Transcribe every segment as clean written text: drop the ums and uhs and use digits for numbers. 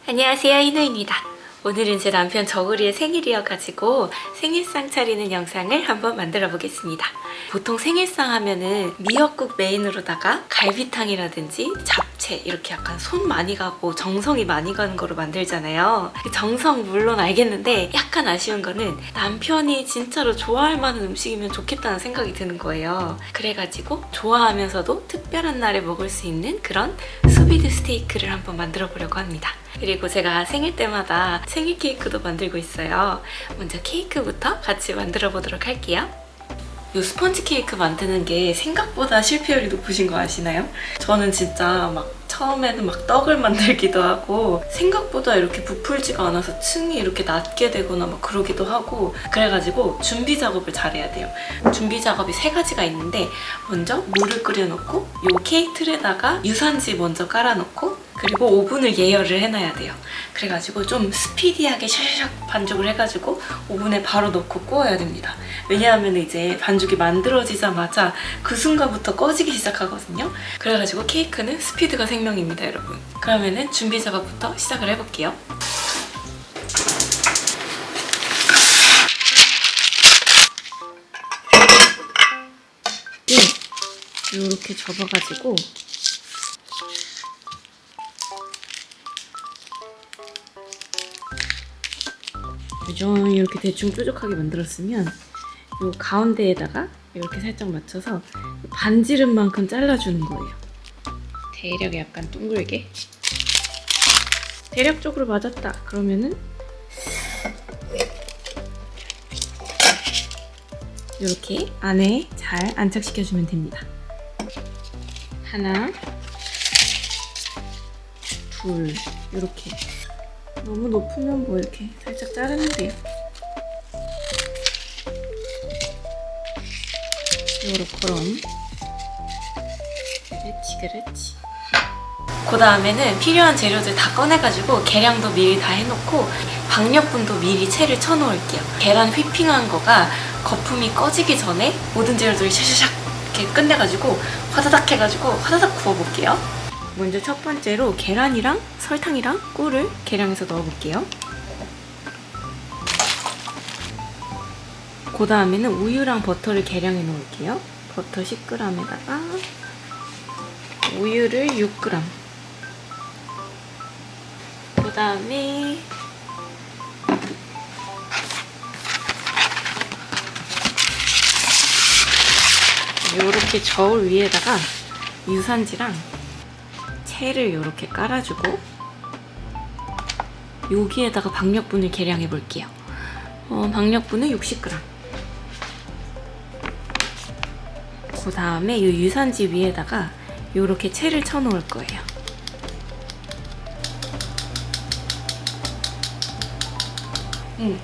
안녕하세요, 희노입니다. 오늘은 제 남편 저구리의 생일이어가지고 생일상 차리는 영상을 한번 만들어 보겠습니다. 보통 생일상 하면은 미역국 메인으로다가 갈비탕이라든지 잡채 이렇게 약간 손 많이 가고 정성이 많이 가는 거로 만들잖아요. 정성 물론 알겠는데 약간 아쉬운 거는 남편이 진짜로 좋아할 만한 음식이면 좋겠다는 생각이 드는 거예요. 그래가지고 좋아하면서도 특별한 날에 먹을 수 있는 그런 수비드 스테이크를 한번 만들어 보려고 합니다. 그리고 제가 생일 때마다 생일 케이크도 만들고 있어요. 먼저 케이크부터 같이 만들어 보도록 할게요. 이 스펀지 케이크 만드는 게 생각보다 실패율이 높으신 거 아시나요? 저는 진짜 막 처음에는 막 떡을 만들기도 하고 생각보다 이렇게 부풀지가 않아서 층이 이렇게 낮게 되거나 막 그러기도 하고, 그래가지고 준비 작업을 잘해야 돼요. 준비 작업이 3가지가 있는데, 먼저 물을 끓여놓고 이 케이크 틀에다가 유산지 먼저 깔아놓고 그리고 오븐을 예열을 해놔야 돼요. 그래가지고 좀 스피디하게 샤샤샥 반죽을 해가지고 오븐에 바로 넣고 구워야 됩니다. 왜냐하면 이제 반죽이 만들어지자마자 그 순간부터 꺼지기 시작하거든요. 그래가지고 케이크는 스피드가 생명입니다, 여러분. 그러면은 준비 작업부터 시작을 해볼게요. 이렇게 접어가지고 이렇게 대충 뾰족하게 만들었으면 이 가운데에다가 이렇게 살짝 맞춰서 반지름 만큼 잘라주는 거예요. 대략 약간 둥글게. 대략적으로 맞았다 그러면은 이렇게 안에 잘 안착시켜주면 됩니다. 하나, 둘, 이렇게. 너무 높으면 뭐 이렇게 살짝 자르면 돼요. 요렇게. 그렇지. 그 다음에는 필요한 재료들 다 꺼내가지고 계량도 미리 다 해놓고 박력분도 미리 채를 쳐놓을게요. 계란 휘핑한 거가 거품이 꺼지기 전에 모든 재료들을 샤샤샥 이렇게 끝내가지고 화다닥 해가지고 화다닥 구워볼게요. 먼저 첫 번째로 계란이랑 설탕이랑 꿀을 계량해서 넣어볼게요. 그 다음에는 우유랑 버터를 계량해 놓을게요. 버터 10g에다가 우유를 6g. 그 다음에 요렇게 저울 위에다가 유산지랑 채를 이렇게 깔아주고 여기에다가 박력분을 계량해 볼게요. 박력분은 60g. 그 다음에 이 유산지 위에다가 이렇게 채를 쳐놓을 거예요.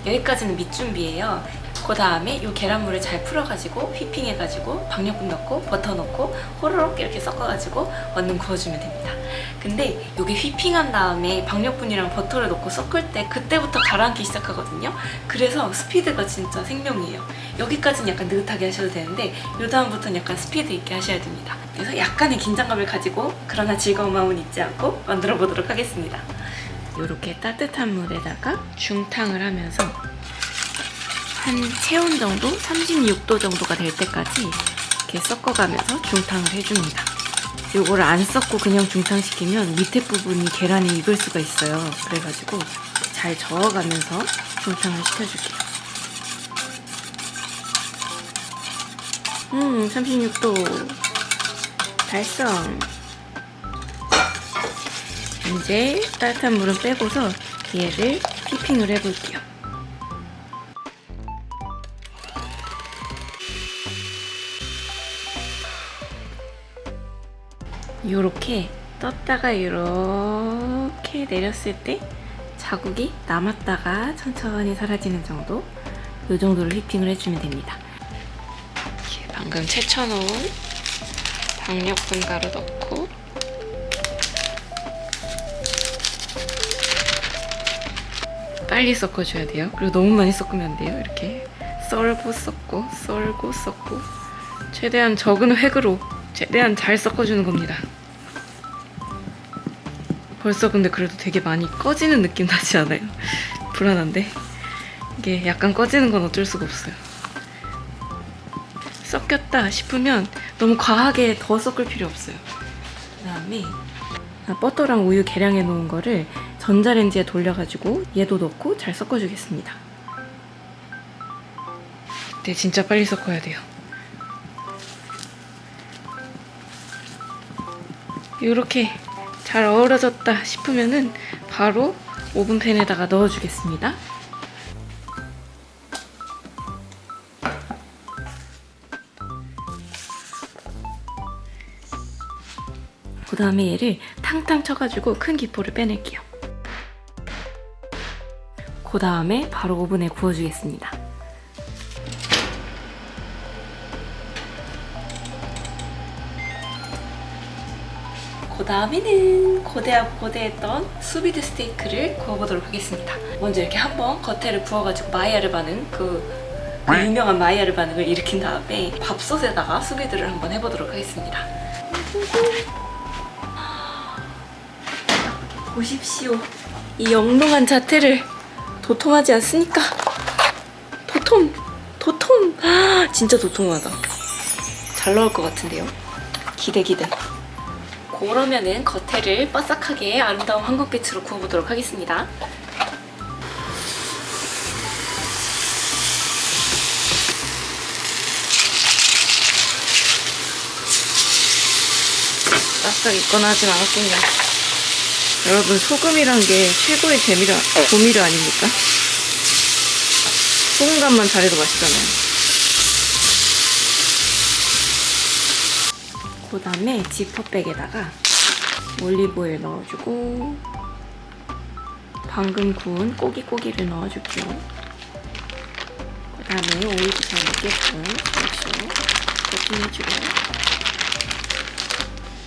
여기까지는 밑준비예요. 그 다음에 이 계란물을 잘 풀어가지고 휘핑해가지고 박력분 넣고 버터 넣고 호로록 이렇게 섞어가지고 얼른 구워주면 됩니다. 근데 여기 휘핑한 다음에 박력분이랑 버터를 넣고 섞을 때 그때부터 가라앉기 시작하거든요. 그래서 스피드가 진짜 생명이에요. 여기까지는 약간 느긋하게 하셔도 되는데 이 다음부터는 약간 스피드 있게 하셔야 됩니다. 그래서 약간의 긴장감을 가지고 그러나 즐거운 마음은 잊지 않고 만들어 보도록 하겠습니다. 이렇게 따뜻한 물에다가 중탕을 하면서 한 체온 정도 36도 정도가 될 때까지 이렇게 섞어가면서 중탕을 해줍니다. 요거를 안 섞고 그냥 중탕시키면 밑에 부분이 계란이 익을 수가 있어요. 그래가지고 잘 저어가면서 중탕을 시켜줄게요. 36도 달성. 이제 따뜻한 물은 빼고서 얘를 휘핑을 해볼게요. 요렇게 떴다가 이렇게 내렸을 때 자국이 남았다가 천천히 사라지는 정도, 요 정도를 휘핑을 해주면 됩니다. 방금 채쳐놓은 박력분 가루 넣고 빨리 섞어줘야 돼요. 그리고 너무 많이 섞으면 안 돼요. 이렇게 썰고 섞고 썰고 섞고 최대한 적은 획으로 최대한 잘 섞어주는 겁니다. 벌써 근데 그래도 되게 많이 꺼지는 느낌 나지 않아요? 불안한데? 이게 약간 꺼지는 건 어쩔 수가 없어요. 섞였다 싶으면 너무 과하게 더 섞을 필요 없어요. 그 다음에 버터랑 우유 계량해 놓은 거를 전자레인지에 돌려가지고 얘도 넣고 잘 섞어주겠습니다. 이때 진짜 빨리 섞어야 돼요. 이렇게 잘 어우러졌다 싶으면은 바로 오븐팬에다가 넣어주겠습니다. 그 다음에 얘를 탕탕 쳐가지고 큰 기포를 빼낼게요. 그 다음에 바로 오븐에 구워주겠습니다. 그 다음에는 고대하고 고대했던 수비드 스테이크를 구워보도록 하겠습니다. 먼저 이렇게 한번 겉에를 구워가지고 마이야르 반응, 그 유명한 마이야르 반응을 일으킨 다음에 밥솥에다가 수비드를 한번 해보도록 하겠습니다. 보십시오. 이 영롱한 자태를 도톰하지 않습니까? 도톰. 진짜 도톰하다. 잘 나올 것 같은데요. 기대. 그러면은 겉에를 바삭하게 아름다운 황금빛으로 구워보도록 하겠습니다. 바싹 익거나 하진 않았군요. 여러분, 소금이란 게 최고의 조미료 아닙니까? 소금간만 잘해도 맛있잖아요. 그 다음에 지퍼백에다가 올리브오일 넣어주고 방금 구운 꼬기를 넣어줄게요. 그 다음에 오일도 잘 먹게끔 코팅해주고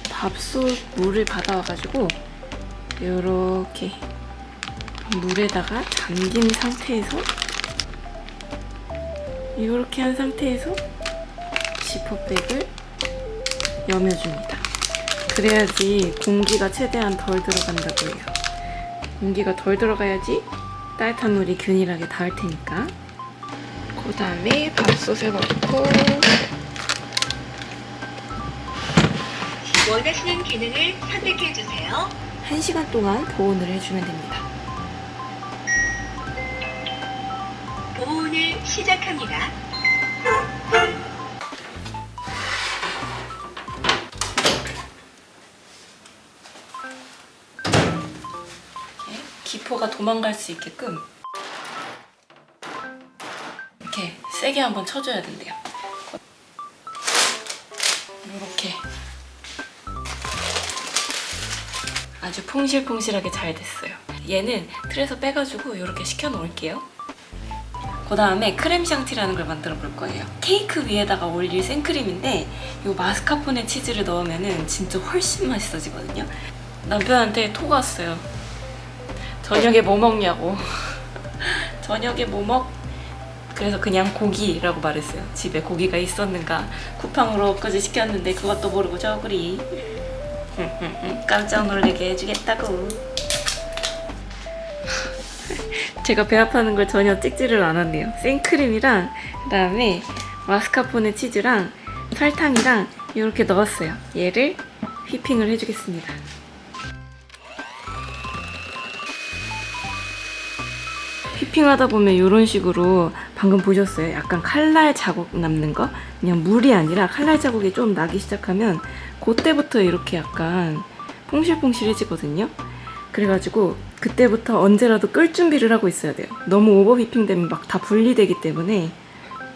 밥솥 물을 받아와가지고 이렇게 물에다가 잠긴 상태에서 이렇게 한 상태에서 지퍼백을 여며줍니다. 그래야지 공기가 최대한 덜 들어간다고 해요. 공기가 덜 들어가야지 따뜻한 물이 균일하게 닿을 테니까. 그 다음에 밥솥에 넣고 원하시는 기능을 선택해주세요. 1시간 동안 보온을 해주면 됩니다. 보온을 시작합니다. 기포가 도망갈 수 있게끔 이렇게 세게 한번 쳐줘야 된대요. 이렇게 아주 퐁실퐁실하게 잘 됐어요. 얘는 틀에서 빼가지고 이렇게 식혀 놓을게요. 그 다음에 크렘 샹티라는 걸 만들어 볼 거예요. 케이크 위에다가 올릴 생크림인데 이 마스카포네 치즈를 넣으면 진짜 훨씬 맛있어지거든요. 남편한테 톡 왔어요. 저녁에 뭐 먹냐고. 저녁에 뭐 먹? 그래서 그냥 고기라고 말했어요. 집에 고기가 있었는가. 쿠팡으로 엊그제 시켰는데 그것도 모르고 저그리. 깜짝 놀라게 해주겠다고. 제가 배 아파하는 걸 전혀 찍지를 않았네요. 생크림이랑 그다음에 마스카포네 치즈랑 설탕이랑 이렇게 넣었어요. 얘를 휘핑을 해주겠습니다. 휘핑하다 보면 이런 식으로 방금 보셨어요? 약간 칼날 자국 남는 거? 그냥 물이 아니라 칼날 자국이 좀 나기 시작하면 그때부터 이렇게 약간 퐁실퐁실해지거든요? 그래가지고 그때부터 언제라도 끌 준비를 하고 있어야 돼요. 너무 오버 휘핑되면 막 다 분리되기 때문에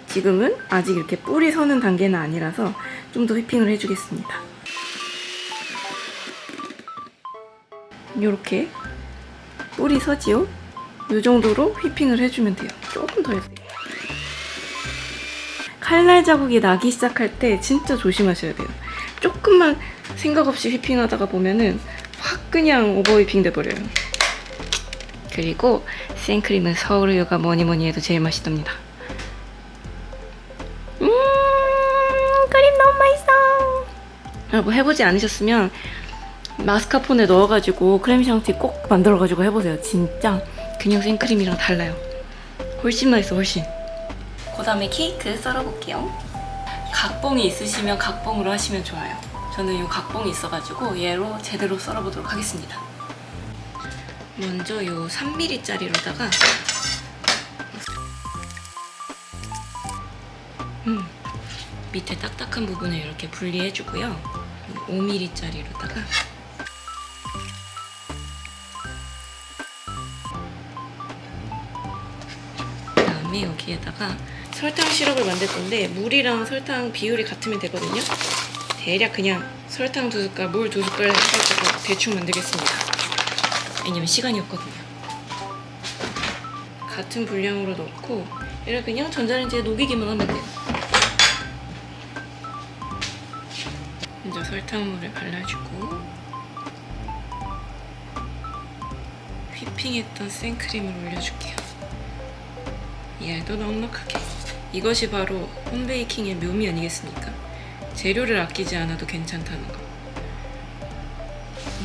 지금은 아직 이렇게 뿔이 서는 단계는 아니라서 좀 더 휘핑을 해주겠습니다. 이렇게 뿔이 서지요? 이 정도로 휘핑을 해주면 돼요. 조금 더 해주세요. 칼날 자국이 나기 시작할 때 진짜 조심하셔야 돼요. 조금만 생각 없이 휘핑하다가 보면은 확 그냥 오버 휘핑 돼버려요. 그리고 생크림은 서울우유가 뭐니 해도 제일 맛있답니다. 크림 너무 맛있어. 여러분 해보지 않으셨으면 마스카포네 넣어가지고 크림 샹티 꼭 만들어가지고 해보세요. 진짜 그냥 생크림이랑 달라요. 훨씬 맛있어, 훨씬. 그 다음에 케이크 썰어볼게요. 각봉이 있으시면 각봉으로 하시면 좋아요. 저는 이 각봉이 있어가지고 얘로 제대로 썰어보도록 하겠습니다. 먼저 이 3mm짜리로다가 밑에 딱딱한 부분을 이렇게 분리해주고요. 5mm짜리로다가 그다음에 여기에다가 설탕 시럽을 만들 건데 물이랑 설탕 비율이 같으면 되거든요. 대략 그냥 설탕 2숟갈, 물 2숟갈 해가지고 대충 만들겠습니다. 왜냐면 시간이 없거든요. 같은 분량으로 넣고 얘를 그냥 전자레인지에 녹이기만 하면 돼요. 먼저 설탕물을 발라주고 휘핑했던 생크림을 올려줄게요. 얘도 넉넉하게. 이것이 바로 홈베이킹의 묘미 아니겠습니까? 재료를 아끼지 않아도 괜찮다는 거.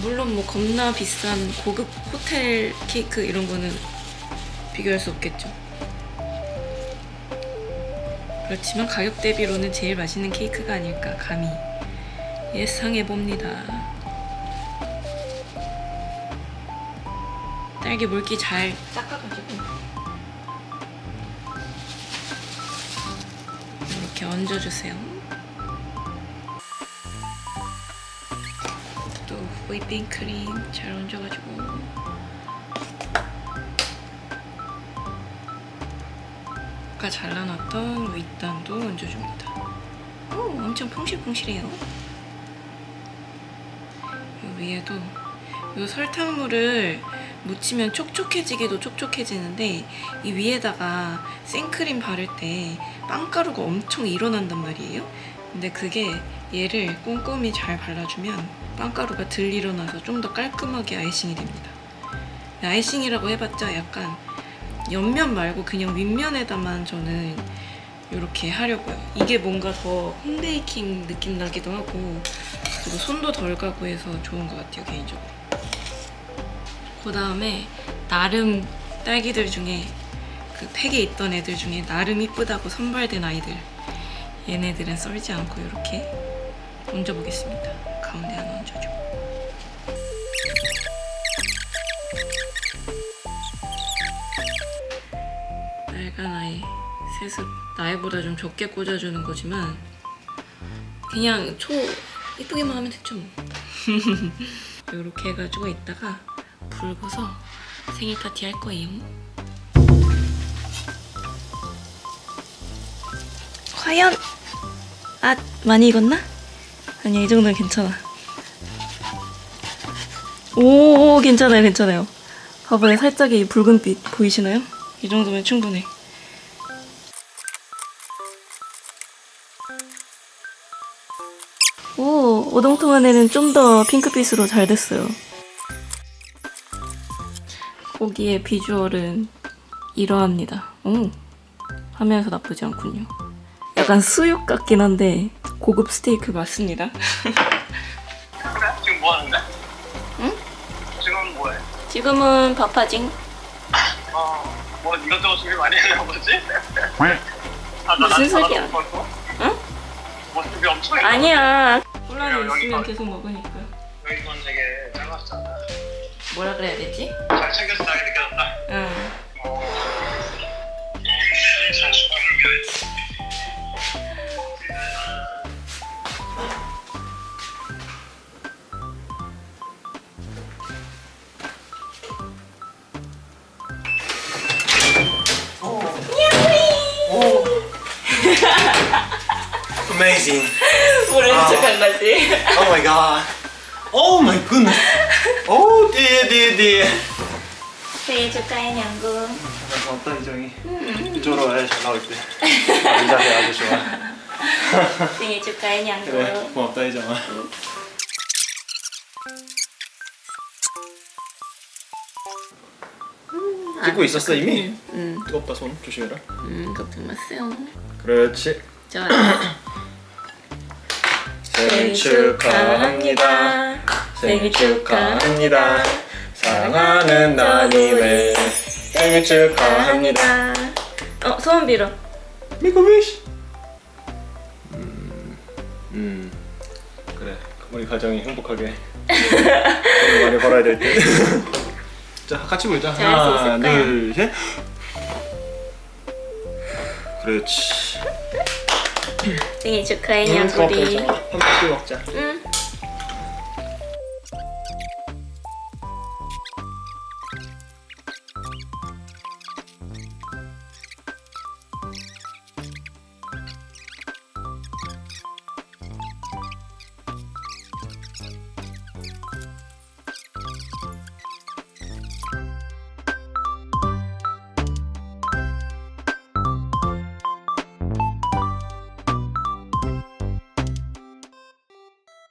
물론 뭐 겁나 비싼 고급 호텔 케이크 이런 거는 비교할 수 없겠죠. 그렇지만 가격 대비로는 제일 맛있는 케이크가 아닐까 감히 예상해봅니다. 딸기 물기 잘 닦아가지고 이렇게 얹어주세요. 또 휘핑크림 잘 얹어가지고 아까 잘라놨던 윗단도 얹어줍니다. 오, 엄청 퐁실퐁실해요. 위에도 이 설탕물을 묻히면 촉촉해지기도 촉촉해지는데 이 위에다가 생크림 바를 때 빵가루가 엄청 일어난단 말이에요. 근데 그게 얘를 꼼꼼히 잘 발라주면 빵가루가 덜 일어나서 좀 더 깔끔하게 아이싱이 됩니다. 아이싱이라고 해봤자 약간 옆면 말고 그냥 윗면에다만 저는 이렇게 하려고요. 이게 뭔가 더 홈베이킹 느낌 나기도 하고 그리고 손도 덜 가고 해서 좋은 것 같아요, 개인적으로. 그 다음에 나름 딸기들 중에 그 팩에 있던 애들 중에 나름 이쁘다고 선발된 아이들, 얘네들은 썰지 않고 이렇게 얹어보겠습니다. 가운데 하나 얹어줘. 빨간 아이 세습 나이보다 좀 적게 꽂아주는 거지만 그냥 이쁘게만 하면 됐죠 뭐. 이렇게 해가지고 이따가 불 꺼서 생일 파티 할 거예요. 과연 많이 익었나? 아니야, 이 정도는 괜찮아. 오, 괜찮아요, 괜찮아요. 봐봐요, 살짝 이 붉은빛 보이시나요? 이 정도면 충분해. 오, 오동통한 애는 좀 더 핑크빛으로 잘 됐어요. 고기의 비주얼은 이러합니다. 오, 화면에서 나쁘지 않군요. 약간 수육 같긴 한데 고급 스테이크 맞습니다. 그래? 지금 뭐 하는데? 응? 지금 뭐해? 지금은 밥하징. 뭐 이것저것 준비 많이 하려고 그러지? 무슨 소리야? 응? 뭐 준비 엄청 해. 아니야. 콜라는 여기가- 있으면 계속 먹으니까. 여기 건 되게 짧았잖아. 뭐라 그래야 되지? 잘 챙겨서 나게 느껴졌다. 응. Amazing. 모르는 척한 거지. Oh my god. Oh my goodness. Oh dear. 생일 축하해, 냥구. 고맙다 이정이. 이쪽으로 해. 잘 나올 때. 이 자세 아주 좋아. 생일 축하해, 냥구. 그래. 고맙다 이정아. 찍고 있었어 이미? 응. 뜨겁다 손 조심해라. 걱정 마세요. 그렇지. 좋아요. 생일 축하합니다. 생일 축하합니다. 사랑하는 나님의 생일 축하합니다. 소원 빌어. Make a wish. 그래, 우리 가정이 행복하게 돈을 많이 벌어야 될 때. 자, 같이 불자. 잘할 수 있을 하나, 거야. 둘, 셋. 그렇지. 생일 축하해, 냥구리. 밥 맛있게 먹자. 응.